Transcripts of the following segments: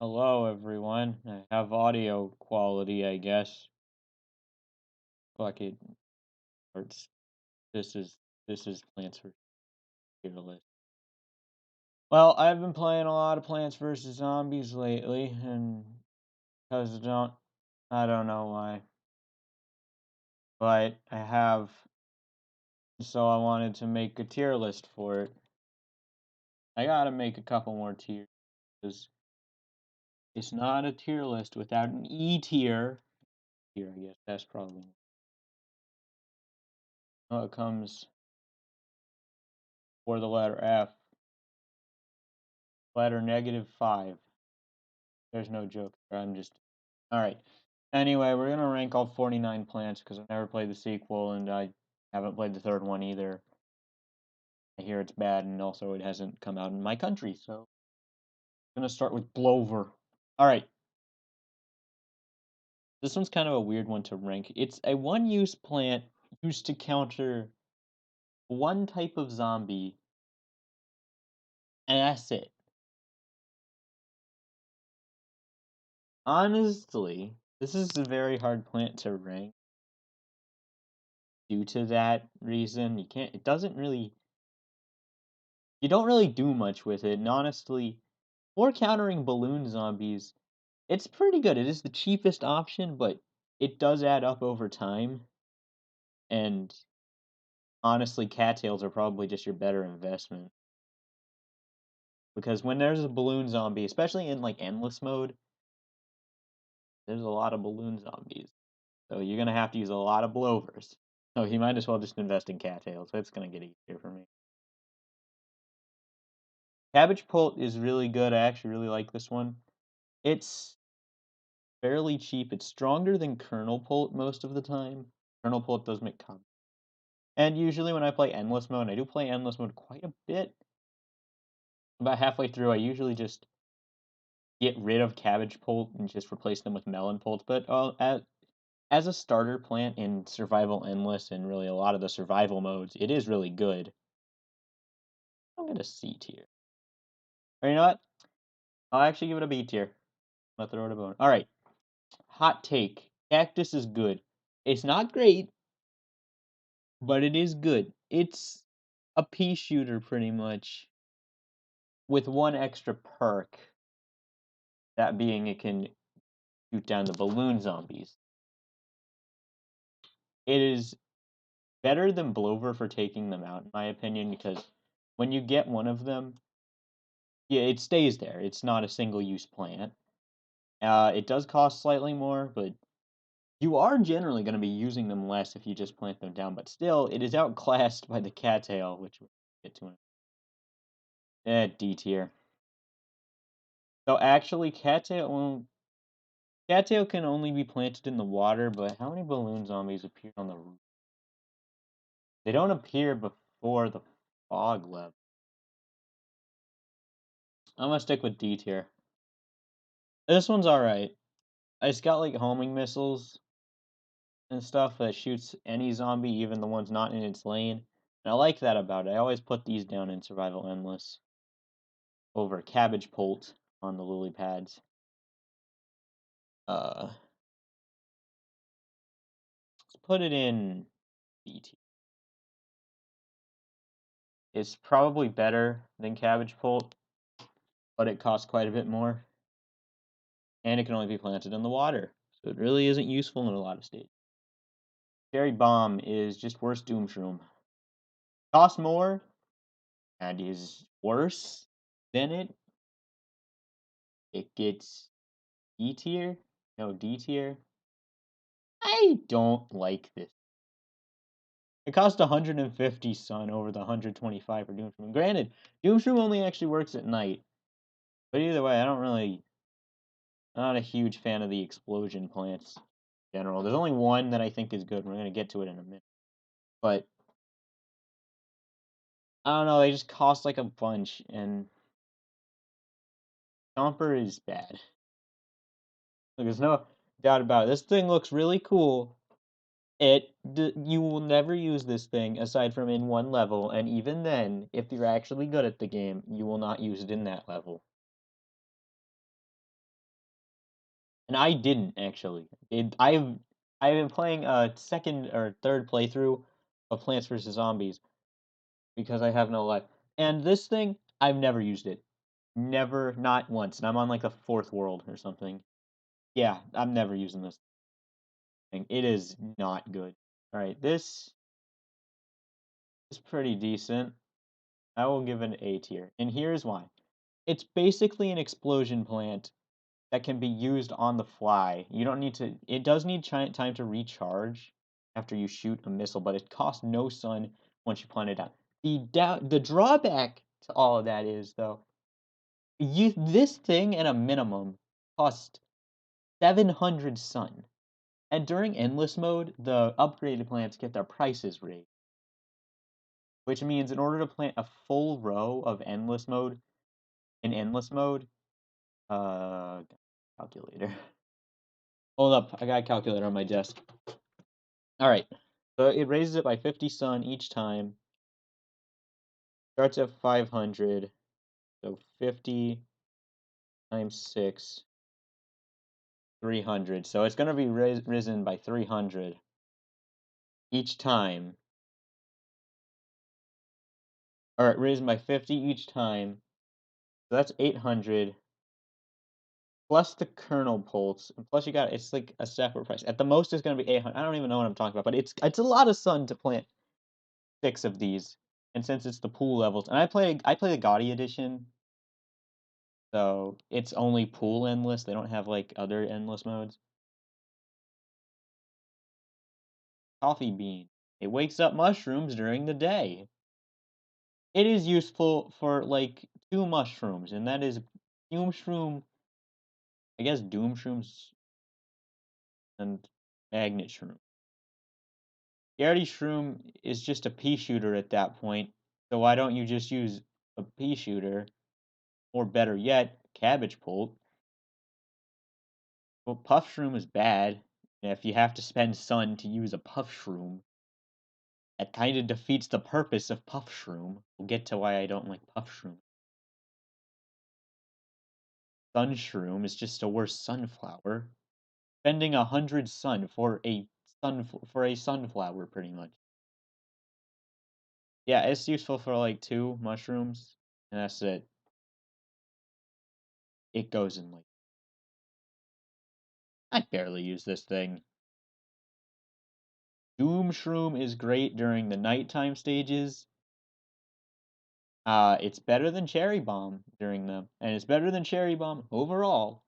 Hello, everyone. I have audio quality, I guess. Fuck it. Hurts. This is this is Plants vs. Fearless. Well, I've been playing a lot of Plants vs. Zombies lately, and because I don't know why, but I have. So I wanted to make a tier list for it. I gotta make a couple more tiers because it's not a tier list without an E tier. Here, I guess that's probably. Oh, it comes for the letter F. Letter -5. There's no joke there, I'm just alright. Anyway, we're gonna rank all 49 plants because I've never played the sequel and I haven't played the third one either. I hear it's bad and also it hasn't come out in my country, so I'm gonna start with Blover. Alright. This one's kind of a weird one to rank. It's a one-use plant used to counter one type of zombie, and that's it. Honestly, this is a very hard plant to rank due to that reason. It doesn't really you don't really do much with it, and honestly, for countering balloon zombies, it's pretty good. It is the cheapest option, but it does add up over time. And honestly, cattails are probably just your better investment. Because when there's a balloon zombie, especially in like endless mode, there's a lot of balloon zombies. So you're gonna have to use a lot of blowers. So you might as well just invest in cattails. It's gonna get easier for me. Cabbage pult is really good. I actually really like this one. It's fairly cheap. It's stronger than Kernel Pult most of the time. Kernel Pult does make combos. And usually when I play Endless Mode, and I do play Endless Mode quite a bit, about halfway through I usually just get rid of Cabbage Pult and just replace them with Melon Pult. But as a starter plant in Survival Endless and really a lot of the survival modes, it is really good. I'm gonna C tier. Or you know what? I'll actually give it a B tier. I'll throw it a bone. Alright. Hot take. Cactus is good. It's not great, but it is good. It's a pea shooter pretty much, with one extra perk. That being, it can shoot down the balloon zombies. It is better than Blover for taking them out, in my opinion, because when you get one of them, yeah, it stays there. It's not a single-use plant. It does cost slightly more, but you are generally going to be using them less if you just plant them down. But still, it is outclassed by the cattail, which we'll get to in D tier. So actually, cattail can only be planted in the water, but how many balloon zombies appear on the roof? They don't appear before the fog level. I'm gonna stick with D tier. This one's alright. It's got like homing missiles and stuff that shoots any zombie, even the ones not in its lane. And I like that about it. I always put these down in Survival Endless over Cabbage Pult on the lily pads. Let's put it in B tier. It's probably better than Cabbage Pult, but it costs quite a bit more. And it can only be planted in the water, so it really isn't useful in a lot of states. Cherry Bomb is just worse Doomshroom. Costs more and is worse than it. It gets E tier? No, D tier. I don't like this. It costs 150 sun over the 125 for Doomshroom. Granted, Doomshroom only actually works at night. But either way, I'm not a huge fan of the explosion plants in general. There's only one that I think is good. We're going to get to it in a minute. But I don't know, they just cost like a bunch, and Chomper is bad. There's no doubt about it. This thing looks really cool. You will never use this thing aside from in one level, and even then, if you're actually good at the game, you will not use it in that level. And I didn't actually. I've been playing a second or third playthrough of Plants vs Zombies because I have no life. And this thing, I've never used it. Never, not once. And I'm on like the fourth world or something. Yeah, I'm never using this thing. It is not good. All right, this is pretty decent. I will give it an A tier. And here's why. It's basically an explosion plant that can be used on the fly. You don't need to. It does need time to recharge after you shoot a missile, but it costs no sun once you plant it down. The drawback to all of that is though, this thing at a minimum costs 700 sun, and during endless mode, the upgraded plants get their prices raised, which means in order to plant a full row of endless mode in endless mode, uh, calculator. Hold up, I got a calculator on my desk. All right. So it raises it by 50 sun each time. Starts at 500. So 50 times 6, 300. So it's going to be risen by 300 each time. Or risen by 50 each time. So that's 800 plus the kernel pulse. And plus you got, it's like a separate price. At the most it's going to be 800. I don't even know what I'm talking about, but it's a lot of sun to plant 6 of these. And since it's the pool levels, and I play the Gaudy edition. So it's only pool endless. They don't have like other endless modes. Coffee bean. It wakes up mushrooms during the day. It is useful for like 2 mushrooms, and that is Doom Shroom, I guess Doom Shrooms and Magnet Shroom. Garrity Shroom is just a pea shooter at that point, so why don't you just use a pea shooter? Or better yet, Cabbage Pult. Well, Puff Shroom is bad. And if you have to spend sun to use a Puff Shroom, that kind of defeats the purpose of Puff Shroom. We'll get to why I don't like Puff Shroom. Sun Shroom is just a worse sunflower. Spending 100 sun for a sunflower, pretty much. Yeah, it's useful for like 2 mushrooms, and that's it. It goes in like. I barely use this thing. Doom Shroom is great during the nighttime stages. It's better than Cherry Bomb during them, and it's better than Cherry Bomb overall.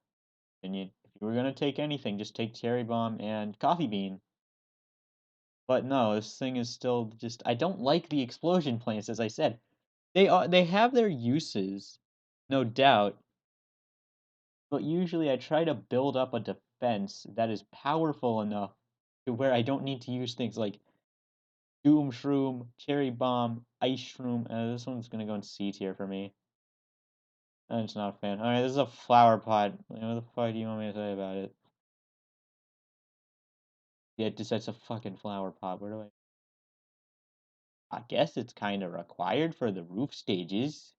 And if you were gonna take anything, just take Cherry Bomb and Coffee Bean. But no, this thing is still just. I don't like the explosion plants, as I said. They have their uses, no doubt. But usually I try to build up a defense that is powerful enough to where I don't need to use things like Doom Shroom, Cherry Bomb, Ice Shroom. This one's gonna go in C tier for me. I'm just not a fan. Alright, this is a flower pot. What the fuck do you want me to say about it? Yeah, it just it's a fucking flower pot. Where do I guess it's kind of required for the roof stages.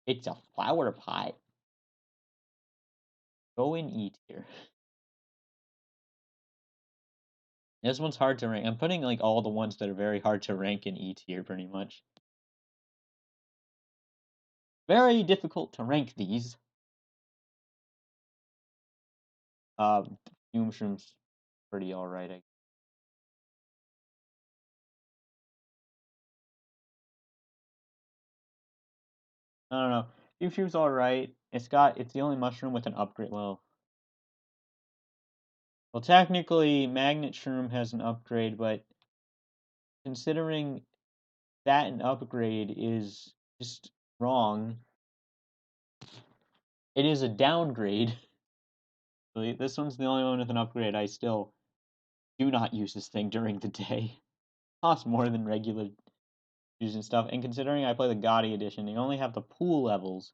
It's a flower pot. Go and eat here. This one's hard to rank. I'm putting like all the ones that are very hard to rank in E tier, pretty much. Very difficult to rank these. Fume Shroom's pretty alright. I don't know. Fume Shroom's alright. It's the only mushroom with an upgrade. Well, technically, Magnet Shroom has an upgrade, but considering that an upgrade is just wrong, it is a downgrade. This one's the only one with an upgrade. I still do not use this thing during the day. Costs more than regular using stuff. And considering I play the Gaudy edition, they only have the pool levels.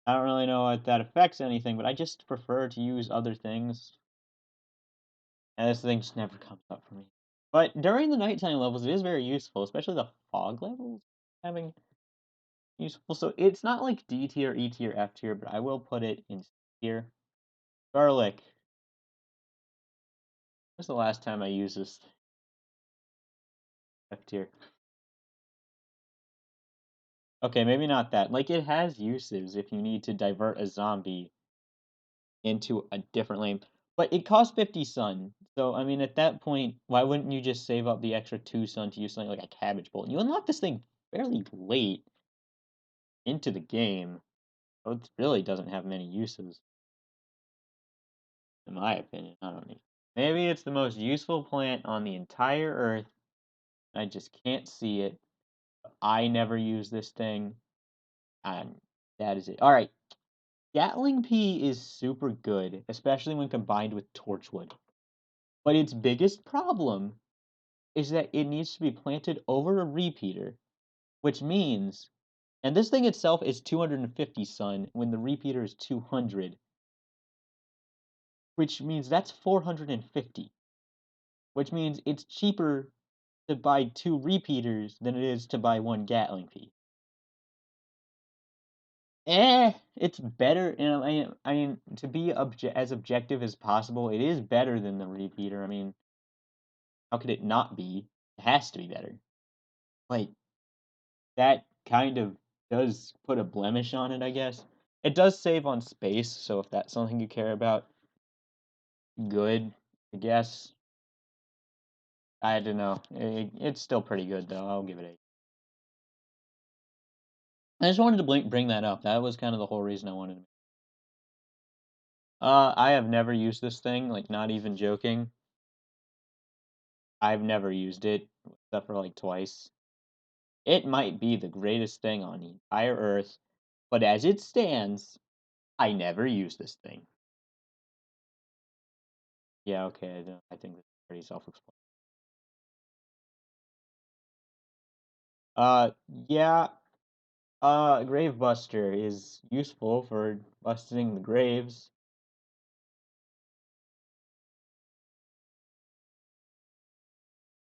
I don't really know if that affects anything, but I just prefer to use other things. And this thing just never comes up for me. But during the nighttime levels, it is very useful, especially the fog levels. Having useful. So it's not like D tier, E tier, F tier, but I will put it in C tier. Garlic. When's the last time I used this F tier? Okay, maybe not that. Like, it has uses if you need to divert a zombie into a different lane. But it costs 50 sun. So, I mean, at that point, why wouldn't you just save up the extra 2 sun to use something like a cabbage bolt? You unlock this thing fairly late into the game. So it really doesn't have many uses, in my opinion. I don't know. Maybe it's the most useful plant on the entire earth. I just can't see it. I never use this thing. And that is it. All right. Gatling pea is super good, especially when combined with torchwood. But its biggest problem is that it needs to be planted over a repeater, which means, and this thing itself is 250 sun when the repeater is 200, which means that's 450, which means it's cheaper to buy 2 repeaters than it is to buy 1 Gatling pea. It's better, you know, I mean, to be as objective as possible, it is better than the repeater. I mean, how could it not be? It has to be better. Like, that kind of does put a blemish on it, I guess. It does save on space, so if that's something you care about, good, I guess. I don't know. It's still pretty good, though. I'll give it a. I just wanted to bring that up. That was kind of the whole reason I wanted to. I have never used this thing, like, not even joking. I've never used it, except for, like, twice. It might be the greatest thing on the entire earth, but as it stands, I never use this thing. Yeah, okay, I think that's pretty self-explanatory. Uh, yeah, Gravebuster is useful for busting the graves.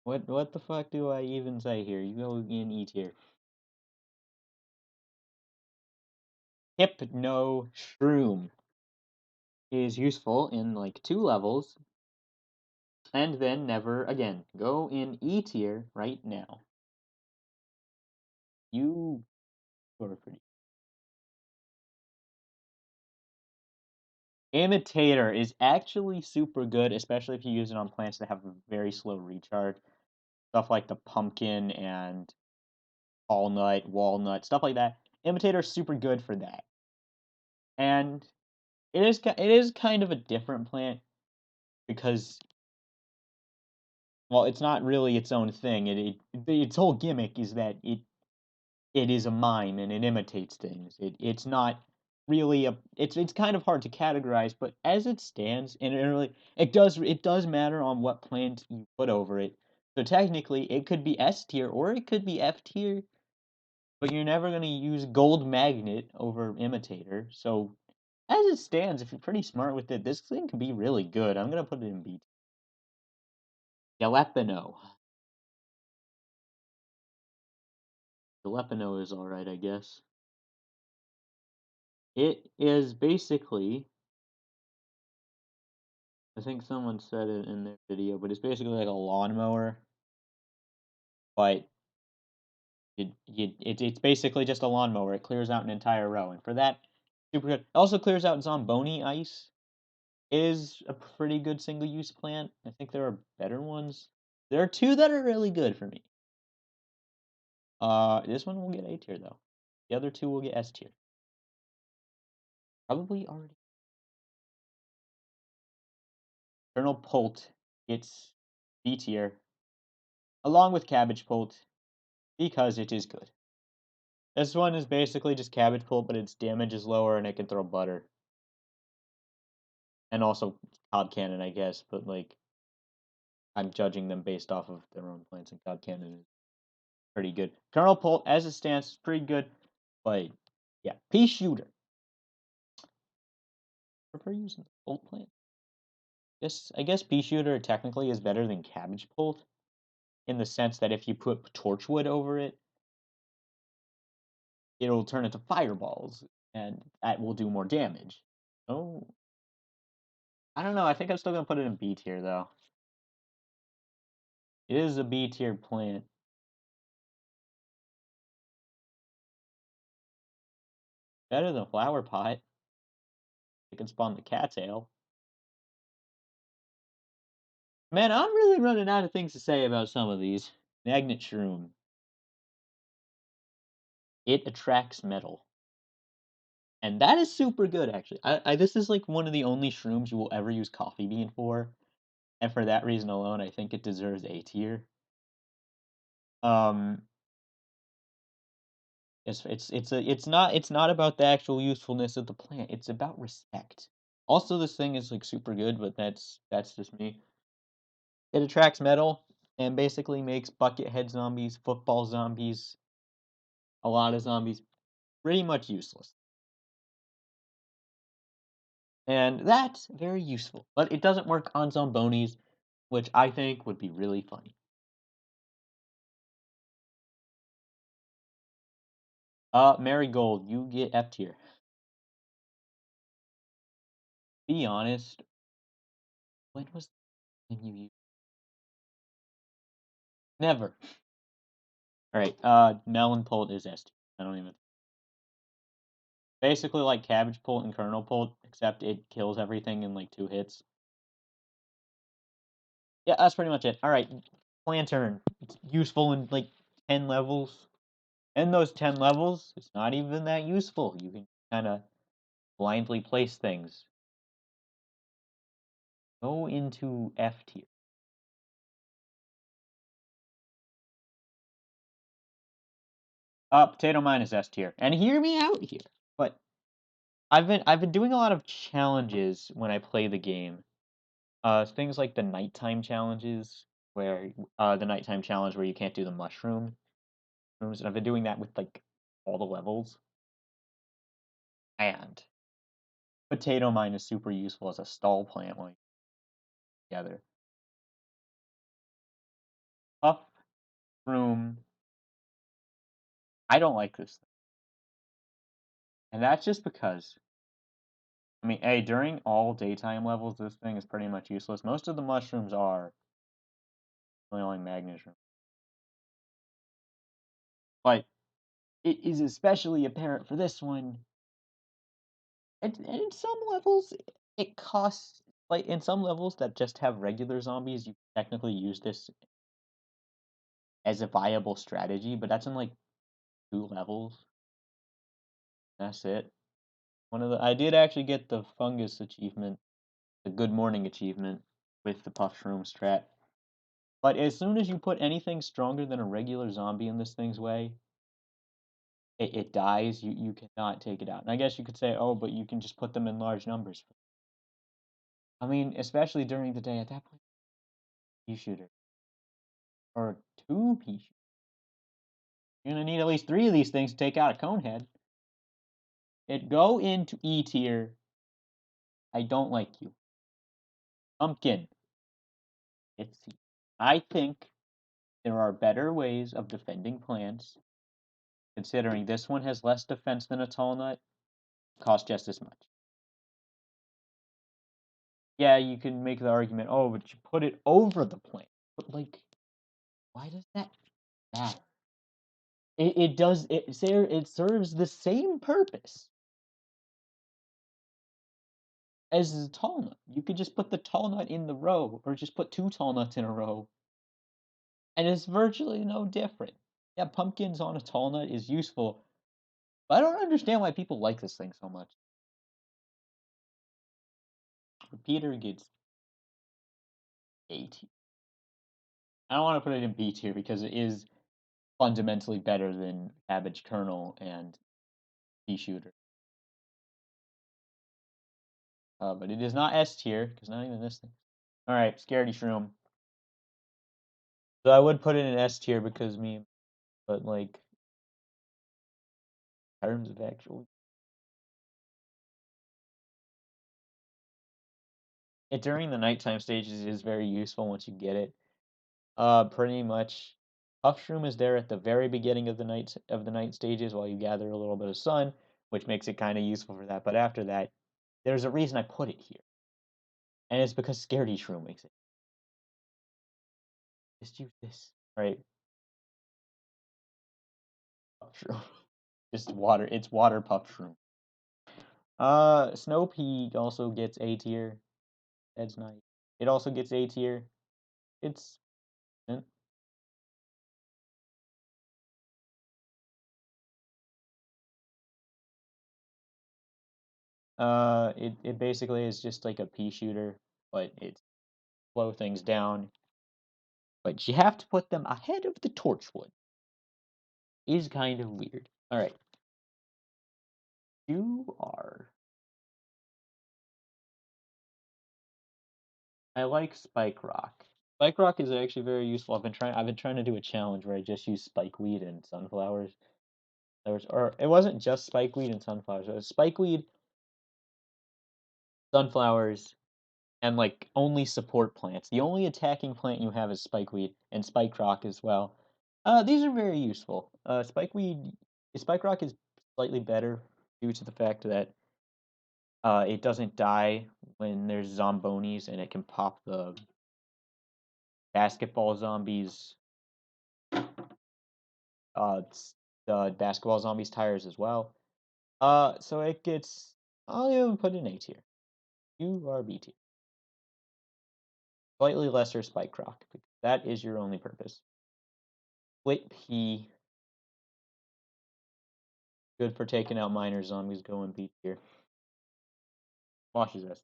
What the fuck do I even say here? You go in E tier. Hypno Shroom is useful in like 2 levels, and then never again. Go in E tier right now. You are pretty. Imitator is actually super good, especially if you use it on plants that have a very slow recharge. Stuff like the pumpkin and walnut, stuff like that. Imitator is super good for that. And it is kind of a different plant because, well, it's not really its own thing. Its whole gimmick is that it is a mime and it imitates things. It's not really a it's kind of hard to categorize, but as it stands, and it does matter on what plant you put over it. So technically, it could be S tier or it could be F tier, but you're never gonna use Gold Magnet over Imitator. So as it stands, if you're pretty smart with it, this thing can be really good. I'm gonna put it in B. Jalapeno. Jalapeno is alright, I guess. It is basically, I think someone said it in their video, but it's basically like a lawnmower, but it's basically just a lawnmower. It clears out an entire row, and for that, super good. It also clears out Zomboni ice. Is a pretty good single-use plant. I think there are better ones. There are 2 that are really good for me. This one will get A tier though. The other 2 will get S tier. Probably already. Colonel Polt gets B tier, along with Cabbage Polt, because it is good. This one is basically just Cabbage Polt, but its damage is lower and it can throw butter. And also Cob Cannon, I guess, but like I'm judging them based off of their own plants, and Cob Cannon is pretty good. Colonel Polt, as it stands, is pretty good, but yeah, Pea Shooter. Prefer using the Polt plant. I guess Pea Shooter technically is better than Cabbage Polt in the sense that if you put Torchwood over it, it'll turn into fireballs, and that will do more damage. Oh, I don't know. I think I'm still gonna put it in B tier though. It is a B tier plant. Better than flower pot. It can spawn the cattail. Man, I'm really running out of things to say about some of these. Magnet shroom. It attracts metal. And that is super good, actually. This is like one of the only shrooms you will ever use coffee bean for. And for that reason alone, I think it deserves A tier. Um, it's not about the actual usefulness of the plant. It's about respect. Also, this thing is like super good, but that's just me. It attracts metal and basically makes bucket head zombies, football zombies, a lot of zombies pretty much useless. And that's very useful. But it doesn't work on zombonis, which I think would be really funny. Marigold, you get F tier. Be honest, when was the thing you used? Never. Alright, melon pult is S tier. I don't even basically like cabbage pult and kernel pult, except it kills everything in like 2 hits. Yeah, that's pretty much it. Alright, Lantern. It's useful in like 10 levels. In those 10 levels, it's not even that useful. You can kinda blindly place things. Go into F tier. Potato Mine is S tier. And hear me out here. But I've been doing a lot of challenges when I play the game. Things like the nighttime challenges, where the nighttime challenge where you can't do the mushrooms. And I've been doing that with like all the levels. And Potato Mine is super useful as a stall plant when together. Puff Room. I don't like this thing. And that's just because I mean, A, during all daytime levels, this thing is pretty much useless. Most of the mushrooms are really only magnesium. But it is especially apparent for this one. And in some levels, it costs, like, in some levels that just have regular zombies, you technically use this as a viable strategy, but that's in, like, 2 levels. That's it. I did actually get the fungus achievement, the good morning achievement, with the puff shroom strat. But as soon as you put anything stronger than a regular zombie in this thing's way, it dies. You cannot take it out. And I guess you could say, oh, but you can just put them in large numbers. I mean, especially during the day. At that point, pea shooter or 2 pea shooters. You're gonna need at least 3 of these things to take out a conehead. It go into E tier. I don't like you. Pumpkin. It's C. I think there are better ways of defending plants. Considering this one has less defense than a tall nut, costs just as much. Yeah, you can make the argument, oh, but you put it over the plant. But like, why does that matter? It serves the same purpose as the tall nut. You could just put the tall nut in the row, or just put 2 tall nuts in a row, and it's virtually no different. Yeah, pumpkins on a tall nut is useful, but I don't understand why people like this thing so much. Repeater gets A tier. I don't want to put it in B tier because it is fundamentally better than Cabbage Kernel and Pea Shooter. But it is not S tier because not even this thing. All right, Scaredy Shroom. So I would put it in S tier because meme, but like terms of actual, it during the nighttime stages is very useful once you get it. Pretty much Puff Shroom is there at the very beginning of the night stages while you gather a little bit of sun, which makes it kind of useful for that. But after that, there's a reason I put it here, and it's because Scaredy Shroom makes it. Just use this, right? Puff Shroom, just water. It's water Puff Shroom. Snow also gets A tier. That's nice. It also gets A tier. It's it basically is just like a pea shooter, but it slow things down. But you have to put them ahead of the Torchwood. Is kind of weird. All right, you are. I like Spike Rock. Spike Rock is actually very useful. I've been trying to do a challenge where I just use spikeweed and sunflowers. Or it wasn't just spikeweed and sunflowers. It was spikeweed, sunflowers, and like only support plants. The only attacking plant you have is spikeweed and spike rock as well. These are very useful. Spike rock is slightly better due to the fact that it doesn't die when there's zombonis and it can pop the basketball zombies. The basketball zombies tires as well. So it gets. I'll even put an A tier. You are B tier. Slightly lesser spike rock because that is your only purpose. Split P. Good for taking out minor zombies. Go in B tier. Washes us.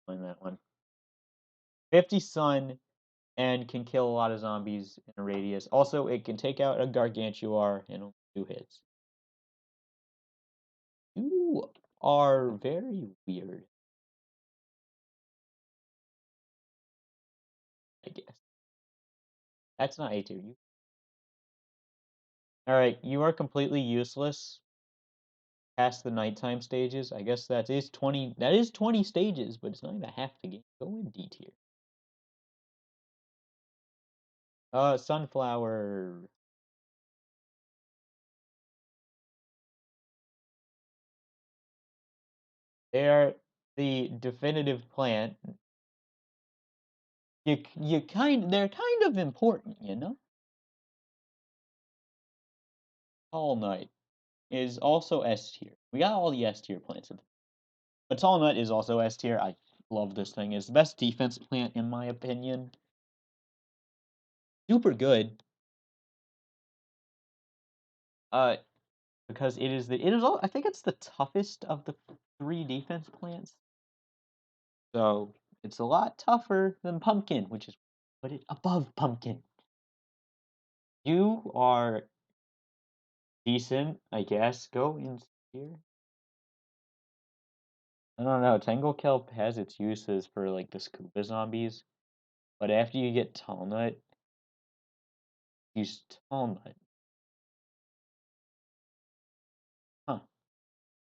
Find that one. 50 sun and can kill a lot of zombies in a radius. Also, it can take out a Gargantuar in only 2 hits. You are very weird, I guess. That's not A tier. Alright, you are completely useless past the nighttime stages. I guess that is 20 stages, but it's not even half the game. Go in D tier. Sunflower. They are the definitive plant. They're kind of important, you know? Tall Nut is also S tier. We got all the S tier plants. But Tall Nut is also S tier. I love this thing. It's the best defense plant in my opinion. Super good. Because I think it's the toughest of the 3 defense plants. So it's a lot tougher than Pumpkin, which is put it above Pumpkin. You are decent, I guess. Go in here. I don't know. Tangle Kelp has its uses for like the scuba zombies, but after you get Tall Nut, use Tall Nut. Huh.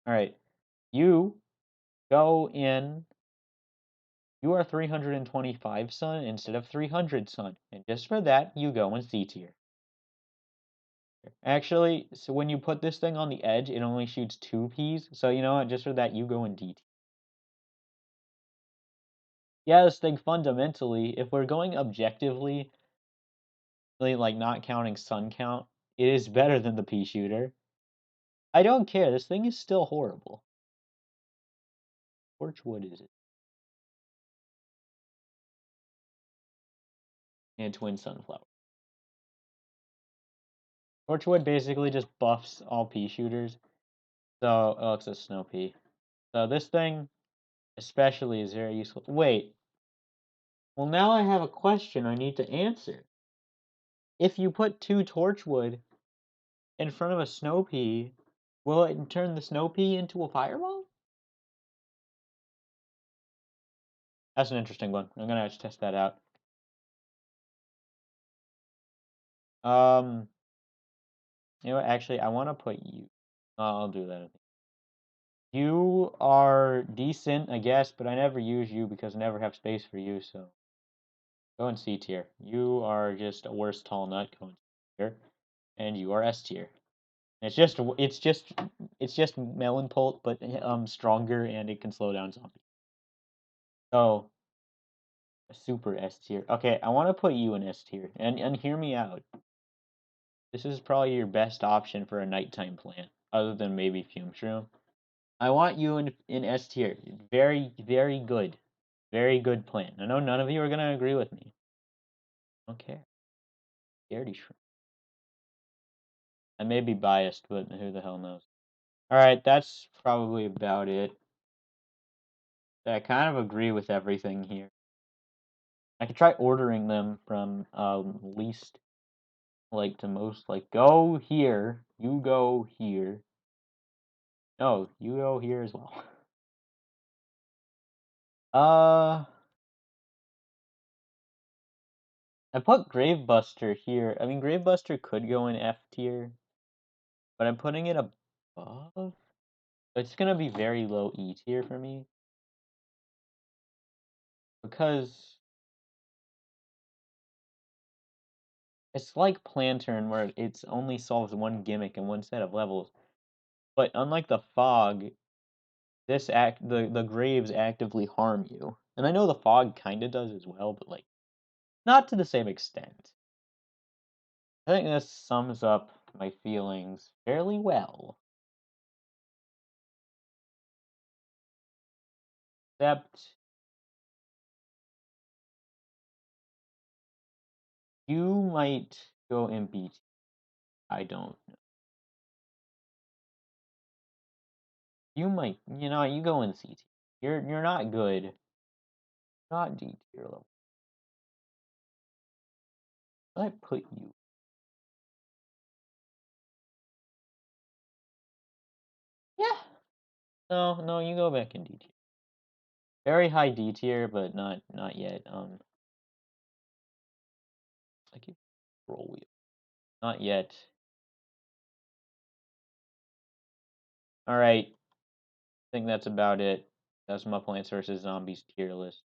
All right. You go in. You are 325 sun instead of 300 sun, and just for that, you go in C tier. Actually, so when you put this thing on the edge, it only shoots 2 Ps. So you know what? Just for that, you go in D tier. Yeah, this thing fundamentally, if we're going objectively, like not counting sun count, it is better than the pea shooter. I don't care. This thing is still horrible. Torchwood is it? And Twin Sunflower. Torchwood basically just buffs all pea shooters. So, oh, it's a snow pea. So this thing, especially, is very useful. Wait. Well, now I have a question I need to answer. If you put 2 Torchwood in front of a snow pea, will it turn the snow pea into a fireball? That's an interesting one. I'm gonna have to test that out. You know what? Actually, I want to put you. I'll do that. You are decent, I guess, but I never use you because I never have space for you. So Go in C tier. You are just a worse tall nut. Go in C tier, and you are S tier. It's just melon pult, but stronger, and it can slow down zombies. So a super S tier. Okay, I want to put you in S tier, and hear me out. This is probably your best option for a nighttime plant, other than maybe fume shroom. I want you in S tier. Very, very good. Very good plant. I know none of you are gonna agree with me. Okay. Scaredy shroom. I may be biased, but who the hell knows? Alright, that's probably about it. I kind of agree with everything here. I could try ordering them from least like to most. Like, go here, you go here. No, you go here as well. Uh, I put Gravebuster here. I mean, Gravebuster could go in F tier, but I'm putting it above. It's gonna be very low E tier for me because it's like Plantern where it's only solves one gimmick and one set of levels. But unlike the fog, the graves actively harm you. And I know the fog kinda does as well, but like not to the same extent. I think this sums up my feelings fairly well. Except you might go in B. I don't know. You might, you go in C tier. You're not good. Not D tier level. I put you. Yeah. No, no, you go back in D tier. Very high D tier, but not yet. I keep roll wheel. Not yet. All right. I think that's about it. That's my Plants vs Zombies tier list.